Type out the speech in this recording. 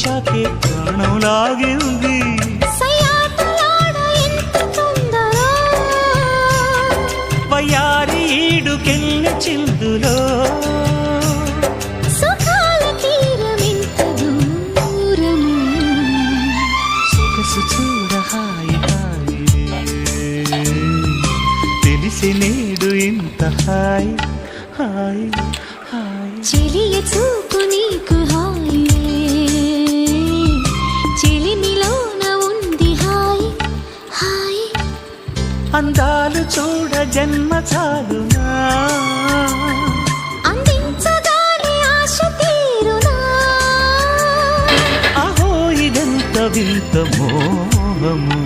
వచ్చాకే ప్రాణం లాగింది వయ్యారి ఈడుకెళ్ళ చిందులో సొగసు చూడ హాయి హాయి తెలిసి నేడు ఇంత హాయి హాయి హాయి చెలియ చూపు నీకు హాయి చెలిమిలోన ఉంది హాయి హాయి అందాలు చూడ జన్మ చాలునా అందించగానే ఆశ తీరునా అహో ఇదెంత వింత మోహము